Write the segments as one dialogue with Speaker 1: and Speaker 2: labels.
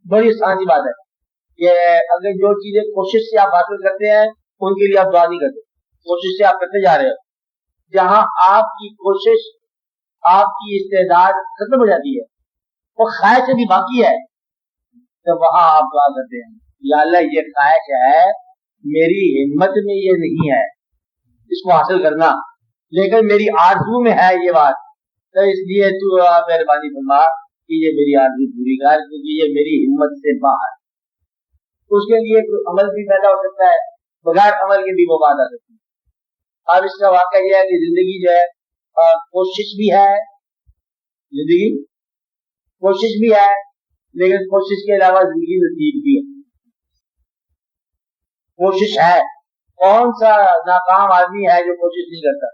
Speaker 1: بڑی آسان سی بات ہے کہ اگر جو چیزیں کوشش سے آپ حاصل کرتے ہیں ان کے لیے آپ دعا نہیں کرتے, کوشش سے آپ کرتے جا رہے ہو. جہاں آپ کی کوشش, آپ کی استعداد ختم ہو جاتی ہے, وہ خواہش بھی باقی ہے, تو وہاں آپ دعا کرتے ہیں یا اللہ یہ خواہش ہے, میری ہمت میں یہ نہیں ہے اس کو حاصل کرنا, لیکن میری آرزو میں ہے یہ بات, تو اس لیے تو مہربانی فرما کہ یہ میری آرزو پوری کر, کیونکہ یہ میری ہمت سے باہر. اس کے لیے عمل بھی پیدا ہو سکتا ہے, بغیر عمل کے بھی وہ بات آ سکتی ہے. اب اس کا واقعہ یہ ہے کہ زندگی جو ہے کوشش بھی ہے, زندگی کوشش بھی ہے, لیکن کوشش کے علاوہ زندگی نصیب بھی ہے. کوشش ہے, کون سا ناکام آدمی ہے جو کوشش نہیں کرتا؟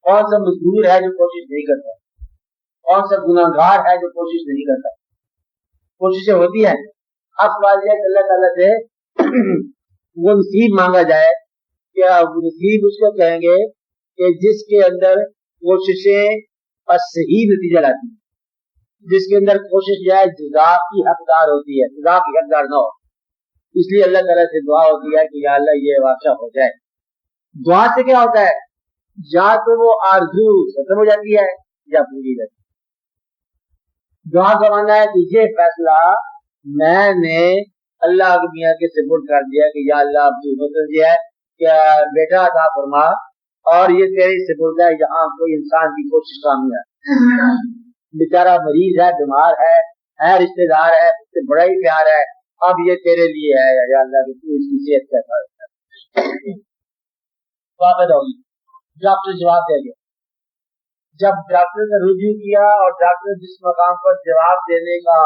Speaker 1: کون سا مزدور ہے جو کوشش نہیں کرتا؟ کون سا گناہگار ہے جو کوشش نہیں کرتا؟ کوششیں ہوتی ہیں. اب سوال یہ کہ اللہ تعالیٰ سے وہ نصیب مانگا جائے, کیا نصیب اس کو کہیں گے کہ جس کے اندر کوششیں اور صحیح نتیجہ لاتی ہیں, جس کے اندر کوشش جو ہے جزا کی حقدار ہوتی ہے, جزا کی حقدار نہ ہو. اس لیے اللہ تعالیٰ سے دعا ہوتی ہے کہ یا اللہ یہ واقعہ ہو جائے. دعا سے کیا ہوتا ہے, یا تو وہ آرزو ختم ہو جاتی ہے یا پوری رہتی ہے. دعا کا معنی ہے کہ یہ فیصلہ میں نے اللہ میاں کے سپورٹ کر دیا کہ یا اللہ آپ کی حکم دیا ہے کہ بیٹا عطا فرما, اور یہ تیری سپورٹ ہے. یہاں کوئی انسان کی کوشش کام نہیں ہے, بیچارہ مریض ہے, بیمار ہے رشتے دار ہے, اس سے بڑا ہی پیار ہے, اب یہ تیرے لیے ہے یا اللہ کی تو اس کی صحت کیسا واپس ہوگی. ڈاکٹر جواب دے گیا. جب ڈاکٹر نے رجوع کیا اور ڈاکٹر جس مقام پر جواب دینے کا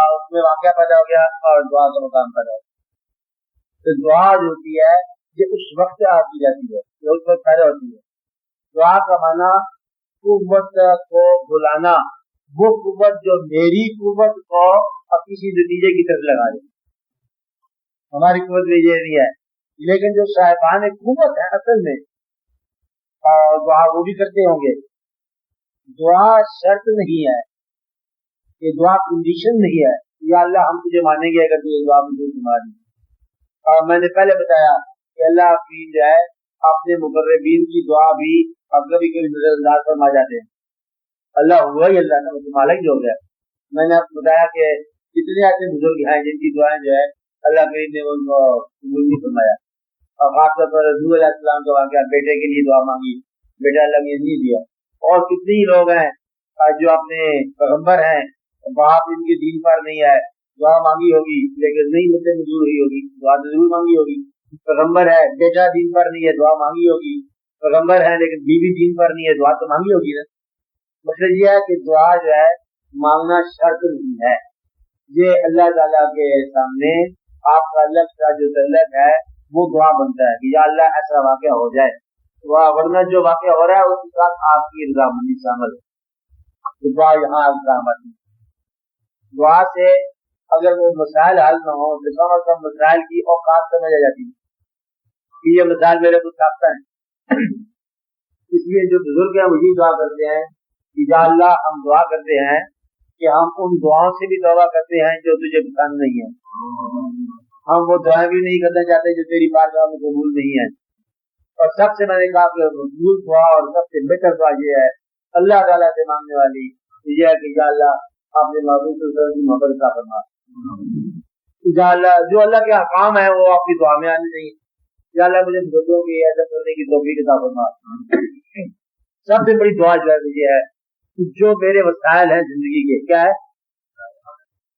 Speaker 1: اس میں واقعہ پیدا ہو گیا اور دعا کا مقام پیدا ہو گیا, تو دعا جو ہوتی ہے یہ اس وقت آپ کی جاتی ہے, یہ اس وقت پیدا ہوتی ہے. دعا کا معنی قوت کو بلانا, وہ قوت جو میری قوت کو اب کسی نتیجے کی طرف لگا دے. ہماری قوت میں یہ نہیں ہے, لیکن جو صاحبان قوت ہے اصل میں دعا وہ بھی کرتے ہوں گے. دعا شرط نہیں ہے, یہ دعا کنڈیشن نہیں ہے یا اللہ ہم تجھے مانیں گے اگر تو یہ دعا مجھے سنا دی. میں نے پہلے بتایا کہ اللہ کی جو ہے اپنے مقربین کی دعا بھی اب کبھی کبھی نظر انداز فرما جاتے ہیں. اللہ ہوا ہی اللہ کا مالک جو ہو گیا. میں نے آپ کو بتایا کہ کتنے ایسے بزرگ ہیں جن کی دعائیں جو ہے اللہ کریم نے ان کو قبول نہیں فرمایا, اور خاص طور پر رسول علیہ السلام کا واقعہ, بیٹے کے لیے دعا مانگی, بیٹا اللہ نے نہیں دیا. اور کتنے ہی لوگ ہیں جو اپنے پیغمبر ہیں, باپ ان کے دین پر نہیں ہے, دعا مانگی ہوگی لیکن نہیں مجھے منظور ہوئی ہوگی, دعا ضرور مانگی ہوگی. پیغمبر ہے, بیٹا دین پر نہیں ہے, دعا مانگی ہوگی. پیغمبر ہے لیکن بیوی دین پر نہیں ہے, دعا تو مانگی ہوگی نا. مطلب یہ ہے کہ دعا جو ہے مانگنا شرط نہیں ہے, یہ اللہ تعالیٰ کے سامنے آپ کا اللہ کا جو تعلق ہے وہ دعا بنتا ہے کہ یا اللہ ایسا واقعہ ہو جائے. ورنہ جو واقعہ ہو رہا ہے اس کے ساتھ آپ کی رضامندی شامل ہے. دعا یہاں رحمت ہے. دعا سے اگر وہ مسائل حل نہ ہو تو کم از کم مسائل کی اوقات سمجھ آ جاتی ہے کہ یہ مسائل میرے کو ساختہ ہیں. اس لیے جو بزرگ ہیں وہی دعا کرتے ہیں کہ یا اللہ ہم دعا کرتے ہیں کہ ہم ان دعاؤں سے بھی توبہ کرتے ہیں جو تجھے پسند نہیں ہے. ہم وہ دعائیں بھی نہیں کرنا چاہتے جو تیری بارگاہ میں قبول نہیں ہے. اور سب سے میں نے کہا کہ مقبول دعا اور سب سے بہتر دعا یہ ہے اللہ تعالیٰ سے مانگنے والی یہ ہے کہ یا اللہ آپ نے محبوب کی محبت عطا فرما. یا اللہ جو اللہ کے احکام ہیں وہ آپ کی دعا میں آنے چاہیے. یا اللہ مجھے بزرگوں کی ایسا کرنے کی توفیق عطا فرما. سب سے بڑی دعا جو ہے یہ ہے جو میرے وسائل ہیں زندگی کے, کیا ہے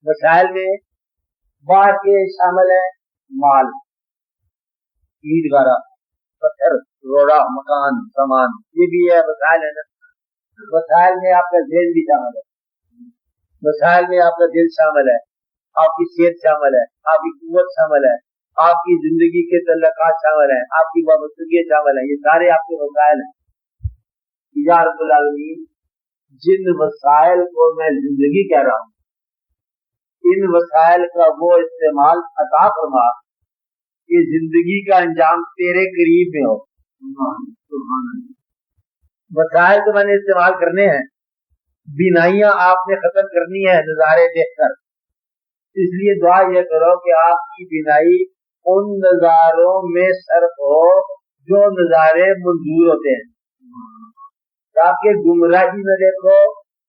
Speaker 1: وسائل میں باہر کے شامل ہے, مال, عید گارہ, پتھر, روڑا, مکان, سامان, یہ بھی ہے وسائل ہے نا. وسائل میں آپ کا ذہن بھی شامل ہے, وسائل میں آپ کا دل شامل ہے, آپ کی صحت شامل ہے, آپ کی قوت شامل ہے, آپ کی زندگی کے تعلقات شامل ہیں, آپ کی وابستگی شامل ہے. یہ سارے آپ کے وسائل ہیں. یا رب العالمین جن وسائل کو میں زندگی کہہ رہا ہوں ان وسائل کا وہ استعمال عطا فرما کہ زندگی کا انجام تیرے قریب میں ہو. وسائل تو میں نے استعمال کرنے ہیں, بینائیاں آپ نے ختم کرنی ہے نظارے دیکھ کر, اس لیے دعا یہ کرو کہ آپ کی بینائی ان نظاروں میں صرف ہو جو نظارے منظور ہوتے ہیں، تاکہ گمراہی نہ دیکھو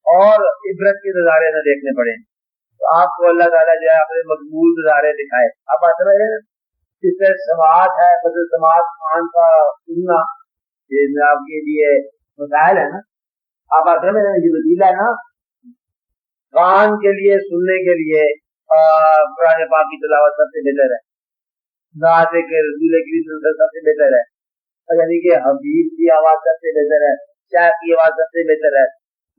Speaker 1: اور عبرت کے نظارے نہ دیکھنے پڑے. تو آپ کو اللہ تعالیٰ جو ہے اپنے مقبول نظارے دکھائے. اب بات رہے ہیں اس طرح سماعت ہے، بدل سماعت کان کا سننا، یہ آپ کے لیے مسائل ہے نا. آپ بات رہے ہیں یہ وسیلہ ہے نا کان کے لیے سننے کے لیے قرآن پاک کی تلاوت سب سے بہتر ہے، نعت کے رسول کریم سب سے بہتر ہے، یعنی کہ حبیب کی آواز سب سے بہتر ہے، شاہ کی آواز سب سے بہتر ہے،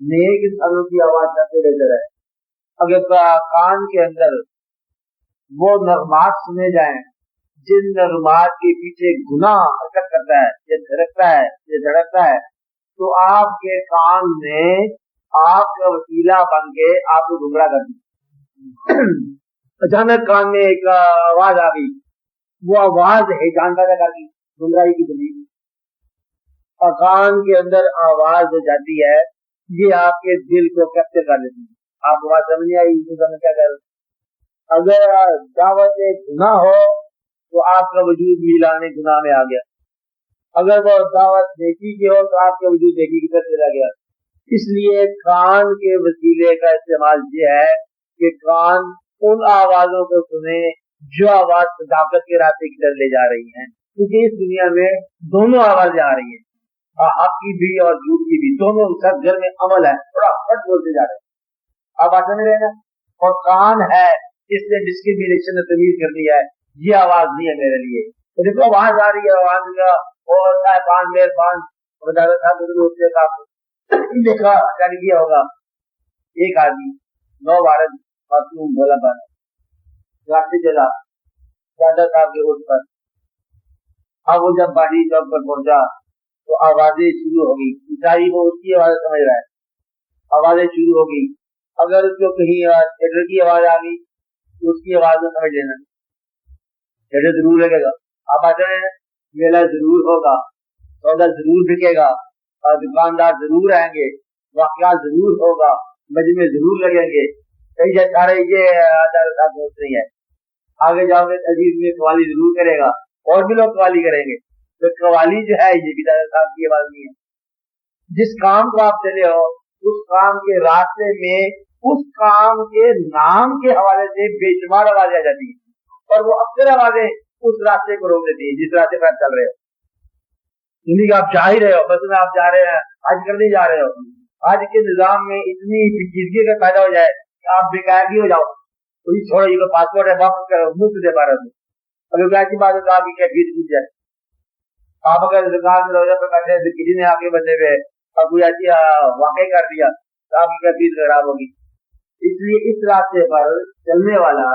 Speaker 1: نیک انسانوں کی آواز سب سے بہتر ہے. اگر کان کے اندر وہ نغمات سنے جائیں جن نغمات کے پیچھے گناہ حرکت کرتا ہے، یہ دھڑکتا ہے، یہ دھڑکتا ہے، تو آپ کے کان میں آپ کا وسیلہ بن کے آپ کو گمراہ کر دیا. اچانک کان میں ایک آواز آ گئی، وہ آواز ہے جان پیدا کر دی گمراہی کی دلیل. اور کان کے اندر آواز جو جاتی ہے یہ آپ کے دل کو کیپچر کر لیتی ہے. آپ کو بات سمجھ نہیں آئی میں کیا کہہ رہا ہوں؟ اگر دعوت گناہ ہو تو آپ کا وجود میلان گناہ میں آ گیا، اگر وہ دعوت نیکی کی ہو تو آپ کا وجود نیکی کی طرف چلا گیا. اس لیے کان کے وسیلے کا استعمال یہ ہے کہ کان ان آوازوں کو سنے جو آواز صداقت کے راستے کی طرف لے جا رہی ہیں، کیونکہ اس دنیا میں دونوں آوازیں آ رہی ہیں، حق کی بھی اور جھوٹ کی بھی، دونوں سب گھر میں عمل ہے، بڑا فٹ بولتے جا رہے ہیں. آپ آتے نہیں رہے نا. اور کان ہے اس نے ڈسکریمنیشن تمیز کرنی ہے، یہ آواز نہیں ہے میرے لیے. تو دیکھو آواز آ رہی ہے، آواز کا اور صاحبان مہربان بداوت صاحب دیکھا کر کیا ہوگا ایک آدمی 9 بارہ خاتون بولا بانا راستے چلا دادا صاحب کے روڈ پر. اب وہ جب باڑی چوک پر پہنچا تو آوازیں شروع ہو گئی، بیچاری وہ اس کی آواز سمجھ رہا ہے، آوازیں شروع ہو گئی. اگر اس کو کہیں تھیٹر کی آواز آ گئی تو اس کی آواز میں سمجھ لینا تھیٹر ضرور لگے گا. آپ آتے ہیں میلہ ضرور ہوگا، سودا ضرور بکے گا، دکاندار ضرور آئیں گے، واقعات ضرور ہوگا، مجمع ضرور لگیں گے. کئی سارے یہ صاحب دوست نہیں ہے. آگے جاؤ گے عزیز میں قوالی ضرور کرے گا اور بھی لوگ قوالی کریں گے. تو قوالی جو ہے یہ بھی دادا صاحب کی آواز نہیں ہے. جس کام کو آپ چلے ہو اس کام کے راستے میں اس کام کے نام کے حوالے سے بے شمار آوازیں آ جاتی ہیں اور وہ اکثر آوازیں اس راستے کو روک دیتی ہیں جس راستے پر آپ چل رہے ہو. یعنی کہ آپ جا ہی رہے ہو، بس میں آپ جا رہے ہیں حج کرنے جا رہے ہو، آج کے نظام میں اتنی پیچیدگی کا فائدہ ہو جائے کہ آپ بےقاعدگی ہو جاؤ. تو یہ چھوڑو، یہ پاسپورٹ ہے واپس کرو، مفت دے پا رہے ہو. اگر ایسی بات ہے تو آپ کی کیفیت ٹوٹ جائے. آپ اگر دکان میں روزہ پہ بیٹھے تو کسی نے آپ کے بندے پہ اور کوئی ایسی واقع کر دیا تو آپ کی کیفیت خراب ہوگی. اس لیے اس راستے پر چلنے والا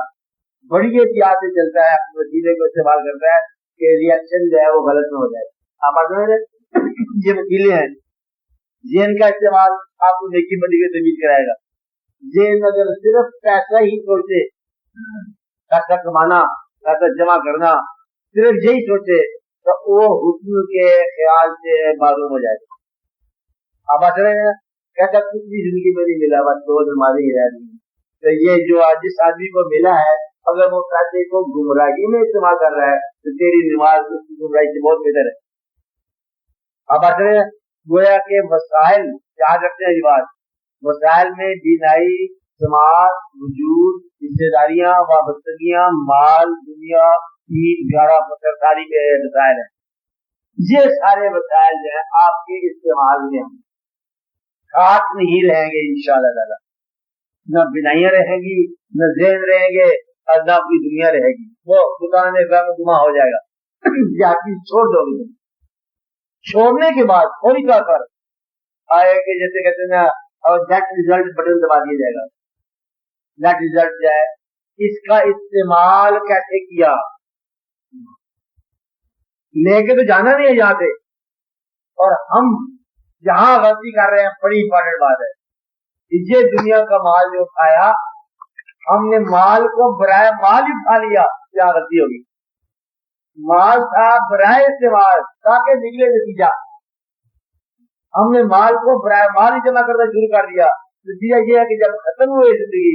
Speaker 1: بڑی احتیاط سے چلتا ہے، اپنے وسیلے کو استعمال کرتا ہے کہ ریئیکشن جو ہے وہ غلط نہ ہو جائے. آپ یہ وسیلے ہیں، ذہن کا استعمال آپ کو نیکی بدی کی تمیز کرائے گا. ذہن اگر صرف پیسہ ہی سوچے، پیسہ کمانا، پیسہ جمع کرنا، صرف یہی سوچے تو وہ حسن کے خیال سے معلوم ہو جائے گا. آپ آتے رہے ہیں کہتا کچھ بھی زندگی میں نہیں ملا، بس دو نمازیں ہی رہ گئی. تو یہ جو جس آدمی کو ملا ہے اگر وہ پیسے کو گمراہی میں استعمال کر رہا ہے تو تیری نماز اس کی گمراہی سے بہت بہتر ہے. آپ آتے ہیں گویا کہ وسائل یاد رکھتے ہیں. بات وسائل میں بینائی، سماعت، وجود، رشتے داریاں، وابستگیاں، مال، دنیا، عید، گھر، فخر، ساری وسائل ہیں. یہ سارے وسائل جو ہیں آپ کے استعمال میں ہیں، خاص نہیں رہیں گے انشاءاللہ تعالی. نہ بینائیاں رہیں گی، نہ ذہن رہیں گے، اور نہ کوئی دنیا رہے گی. وہ دکان غم گما ہو جائے گا. یہ آپ چھوڑ دو گے. چھوڑنے کے بعد تھوڑی طور پر آئے کہ جیسے کہتے ہیں نا اور نیٹ ریزلٹ بٹن دبا دیا جائے گا. نیٹ ریزلٹ جو ہے اس کا استعمال کیسے کیا، لے کے تو جانا نہیں ہے یہاں سے. اور ہم جہاں غلطی کر رہے ہیں بڑی امپورٹنٹ بات ہے، یہ دنیا کا مال جو کھایا ہم نے مال کو برائے مال ہی کھا لیا، کیا غلطی ہوگی. مال تھا برائے استعمال تاکہ نکلے نتیجہ، ہم نے مال کو برائے مال ہی جمع کرنا شروع کر دیا. نتیجہ یہ ہے کہ جب ختم ہوئی زندگی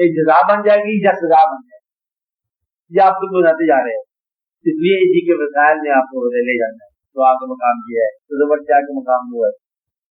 Speaker 1: ایک جزا بن جائے گی یا سزا بن جائے گی، یا آپ کو بناتے جا رہے ہو. اس لیے اسی کے وسائل میں آپ کو لے جانا ہے. تو آپ کا مقام یہ ہے، تو زبر کیا کا مقام وہ ہے.